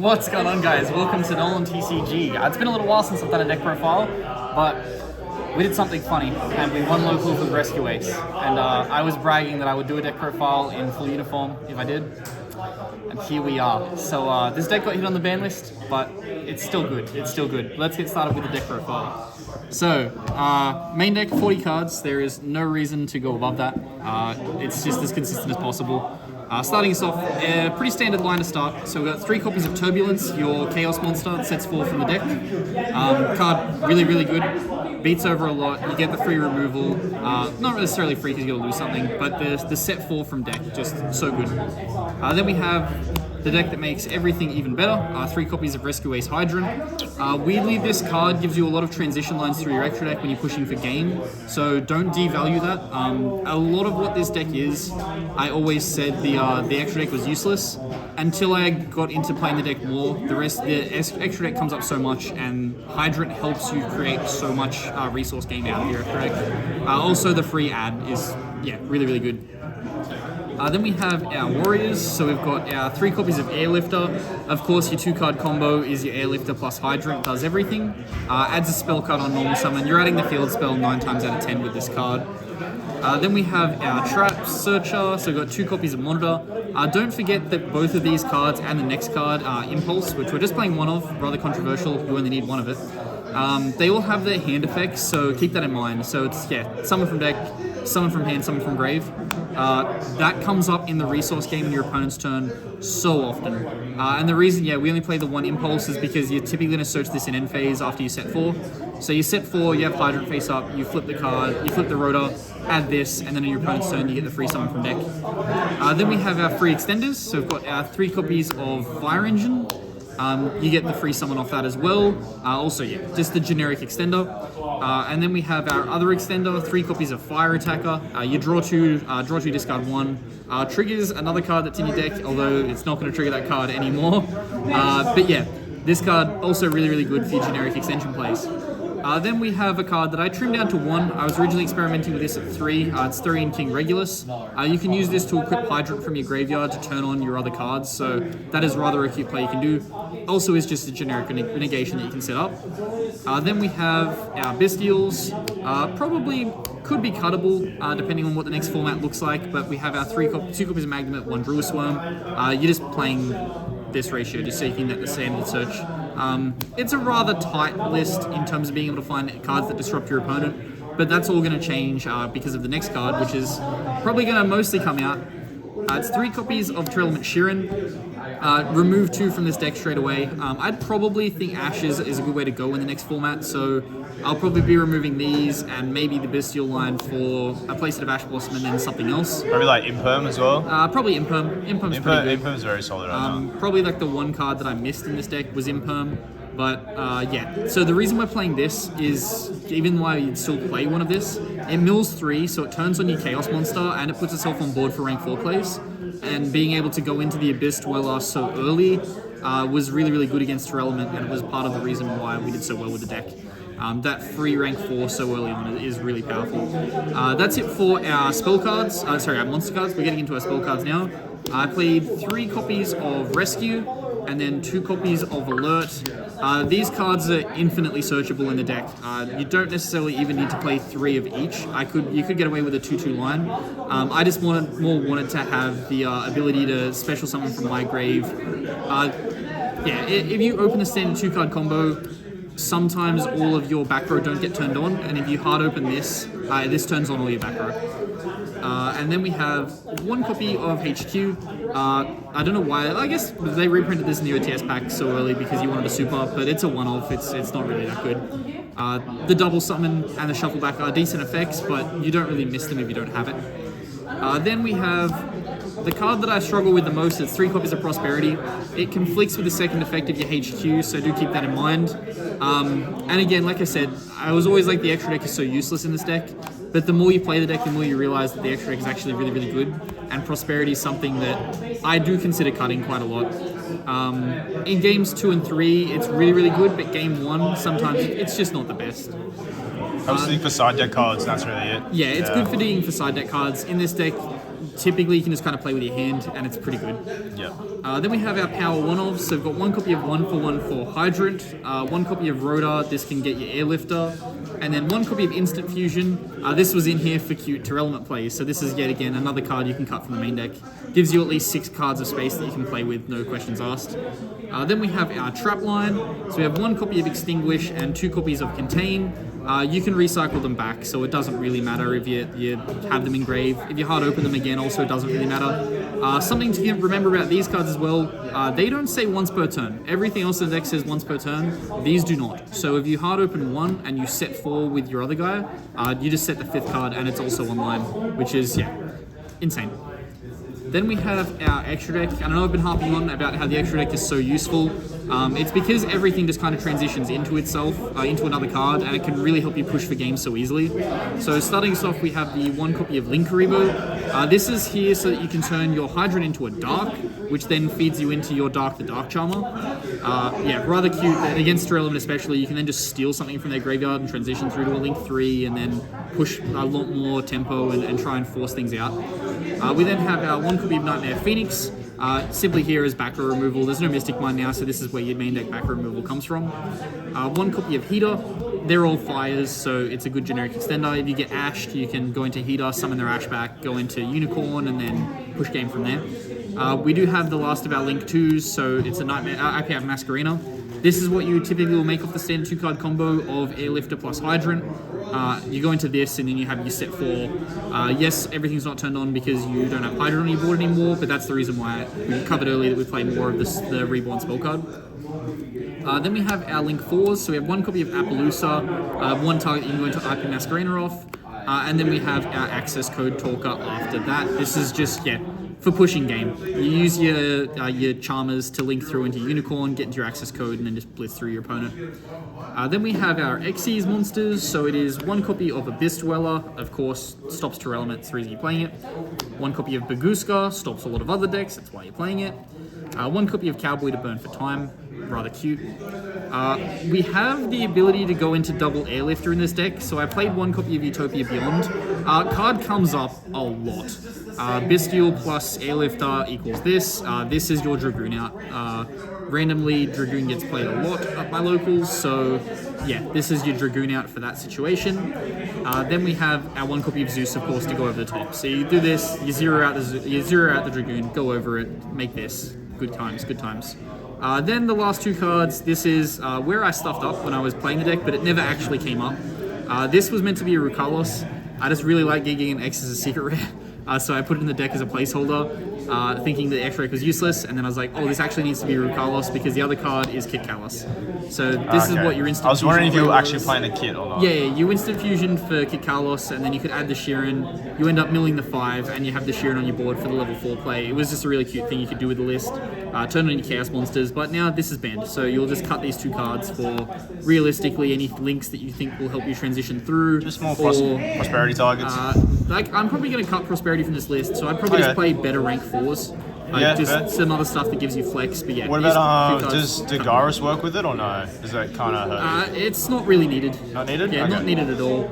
What's going on, guys? Welcome to NolanTCG. It's been a little while since I've done a deck profile, but we did something funny, and we won locals with Rescue Ace. And I was bragging that I would do a deck profile in full uniform if I did, and here we are. So this deck got hit on the ban list, but it's still good. It's still good. Let's get started with the deck profile. So, main deck, 40 cards. There is no reason to go above that. It's just as consistent as possible. Starting us off, a pretty standard line to start. So we've got 3 copies of Turbulence, your Chaos monster that sets 4 from the deck. Card really, really good. Beats over a lot. You get the free removal. Not necessarily free because you're going to lose something, but the set 4 from deck, just so good. Then we have the deck that makes everything even better. 3 copies of Rescue Ace Hydrant. Weirdly, this card gives you a lot of transition lines through your extra deck when you're pushing for game, so don't devalue that. A lot of what this deck is, I always said the extra deck was useless until I got into playing the deck more. The extra deck comes up so much, and Hydrant helps you create so much resource gain out of your extra deck. Also, the free add is really, really good. Then we have our Warriors, so we've got our 3 copies of Airlifter. Of course, your 2-card combo is your Airlifter plus Hydrant, does everything. Adds a spell card on normal summon. You're adding the field spell 9 times out of 10 with this card. Then we have our Trap Searcher, so we've got 2 copies of Monitor. Don't forget that both of these cards and the next card are Impulse, which we're just playing one of, rather controversial, you only need one of it. They all have their hand effects, so keep that in mind. So it's, summon from deck, summon from hand, summon from grave. That comes up in the resource game in your opponent's turn so often. And the reason, we only play the one Impulse is because you're typically going to search this in end phase after you set 4. So you set 4, you have Hydrant face up, you flip the card, you flip the rotor, add this, and then in your opponent's turn you get the free summon from deck. Then we have our free extenders, so we've got our 3 copies of Fire Engine. You get the free summon off that as well. Also, just the generic extender. And then we have our other extender, 3 copies of Fire Attacker. You draw 2, discard 1. Triggers another card that's in your deck, although it's not going to trigger that card anymore. But this card also really, really good for your generic extension plays. Then we have a card that I trimmed down to 1. I was originally experimenting with this at 3. It's Therian King Regulus. You can use this to equip Hydrant from your graveyard to turn on your other cards, so that is rather a cute play you can do. Also is just a generic negation that you can set up. Then we have our Bestials. Probably could be cuttable, depending on what the next format looks like, but we have our 2 copies of Magnet, 1 Druid Swarm. You're just playing this ratio, just so you can get the standard search. It's a rather tight list in terms of being able to find cards that disrupt your opponent, but that's all going to change because of the next card, which is probably going to mostly come out. It's 3 copies of Tearlament Sheeran. Remove 2 from this deck straight away. I'd probably think Ashes is a good way to go in the next format, so I'll probably be removing these and maybe the Bestial line for a playset of Ash Blossom and then something else. Probably like Imperm as well? Probably Imperm. Imperm's pretty good. Imperm's very solid right now. Probably like the one card that I missed in this deck was Imperm. But so the reason we're playing this is, even though you'd still play one of this, it mills 3, so it turns on your Chaos monster and it puts itself on board for rank 4 plays. And being able to go into the Abyss Dweller so early was really, really good against Tearlament, and it was part of the reason why we did so well with the deck. That free rank 4 so early on is really powerful. That's it for our spell cards. Our monster cards. We're getting into our spell cards now. I played 3 copies of Rescue and then 2 copies of Alert. These cards are infinitely searchable in the deck. You don't necessarily even need to play 3 of each. You could get away with a 2-2 line. I just wanted to have the ability to special summon from my grave. If you open a standard 2-card combo, sometimes all of your back row don't get turned on, and if you hard open this, this turns on all your back row. And then we have 1 copy of HQ. I don't know why. I guess they reprinted this in the OTS pack so early because you wanted a super, but it's a one-off. It's not really that good. The double summon and the shuffle back are decent effects, but you don't really miss them if you don't have it. Then we have the card that I struggle with the most. It's 3 copies of Prosperity. It conflicts with the second effect of your HQ, so do keep that in mind. And again, like I said, I was always like the extra deck is so useless in this deck, but the more you play the deck, the more you realize that the extra deck is actually really, really good, and Prosperity is something that I do consider cutting quite a lot. In games 2 and 3, it's really, really good, but game 1, sometimes it's just not the best. I was thinking for side deck cards, that's really it. It's good for digging for side deck cards. In this deck, typically you can just kind of play with your hand, and it's pretty good. Yeah. Then we have our Power 1-ofs. So we've got 1 copy of 1 for Hydrant, 1 copy of Rotor, this can get your Airlifter, and then 1 copy of Instant Fusion. This was in here for cute Terror Element plays, so this is yet again another card you can cut from the main deck. Gives you at least 6 cards of space that you can play with, no questions asked. Then we have our Trap line. So we have 1 copy of Extinguish and 2 copies of Contain. You can recycle them back, so it doesn't really matter if you have them engraved. If you hard open them again, also it doesn't really matter. Something to remember about these cards as well, they don't say once per turn. Everything else in the deck says once per turn. These do not. So if you hard open 1 and you set 4 with your other guy, you just set the 5th card and it's also online, which is, insane. Then we have our extra deck, and I know I've been harping on about how the extra deck is so useful. It's because everything just kind of transitions into itself, into another card, and it can really help you push for games so easily. So starting us off, we have the 1 copy of Link Karibo. This is here so that you can turn your Hydrant into a Dark, which then feeds you into your Dark the Dark Charmer. Rather cute. And against Terror Element especially, you can then just steal something from their graveyard and transition through to a Link 3 and then push a lot more tempo and try and force things out. We then have our 1 copy of Nightmare Phoenix. Simply here is back row removal. There's no Mystic Mine now, so this is where your main deck back row removal comes from. 1 copy of Heater. They're all fires, so it's a good generic extender. If you get ashed, you can go into Heater, summon their ash back, go into Unicorn, and then push game from there. We do have the last of our Link 2s, so it's a Nightmare IPA Masquerena. This is what you typically will make off the standard 2-card combo of Airlifter plus Hydrant. You go into this and then you have your set 4. Yes, everything's not turned on because you don't have Hydrant on your board anymore, but that's the reason why we covered earlier that we play more of the Reborn spell card. Then we have our Link 4s, so we have 1 copy of Appaloosa, 1 target you can go into IP Masquerena off, and then we have our access code talker after that. This is just, for pushing game. You use your Charmers to link through into Unicorn, get into your access code, and then just blitz through your opponent. Then we have our Xyz monsters, so it is 1 copy of Abyss Dweller, of course, stops Terror Element, that's the reason you're playing it. 1 copy of Baguska, stops a lot of other decks, that's why you're playing it. 1 copy of Cowboy to burn for time, rather cute. We have the ability to go into double Airlifter in this deck, so I played 1 copy of Utopia Beyond. Card comes up a lot. Bestial plus Airlifter equals this. This is your Dragoon out. Randomly, Dragoon gets played a lot at my locals, so this is your Dragoon out for that situation. Then we have our 1 copy of Zeus, of course, to go over the top. So you do this, you zero out the Dragoon, go over it, make this. Good times, good times. Then the last 2 cards, this is where I stuffed up when I was playing the deck, but it never actually came up. This was meant to be a Rukalos. I just really like gigging an X as a secret rare, so I put it in the deck as a placeholder, thinking that X-Ray was useless, and then I was like, oh, this actually needs to be Rukalos because the other card is Kit Callus. So this is what your instant. I was wondering if you were actually was. playing a kit or not. Yeah, you instant fusion for Kit Carlos, and then you could add the Sheeran. You end up milling the 5, and you have the Sheeran on your board for the level 4 play. It was just a really cute thing you could do with the list. Turn on your Chaos Monsters, but now this is banned, so you'll just cut these 2 cards for realistically any links that you think will help you transition through. Just more prosperity targets. I'm probably going to cut Prosperity from this list, so I'd probably just play better rank 4s. Some other stuff that gives you flex, but What about, does Dagaris work with it or no? Does that kind of hurt? It's not really needed. Not needed? Yeah, not needed at all.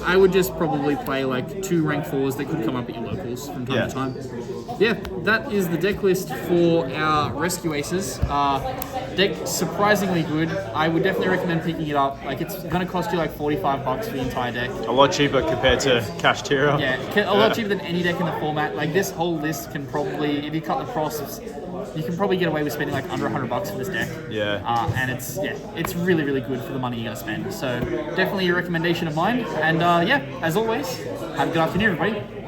I would just probably play like 2 rank 4s that could come up at your locals from time to time. Yeah, that is the deck list for our Rescue Aces. Deck surprisingly good. I would definitely recommend picking it up. Like, it's going to cost you like $45 for the entire deck. A lot cheaper compared to Kashtira. Yeah, a lot cheaper than any deck in the format. Like, this whole list can probably, if you cut the cross, you can probably get away with spending like under $100 for this deck. Yeah. And it's really, really good for the money you're going to spend. So definitely a recommendation of mine. And as always, have a good afternoon, everybody.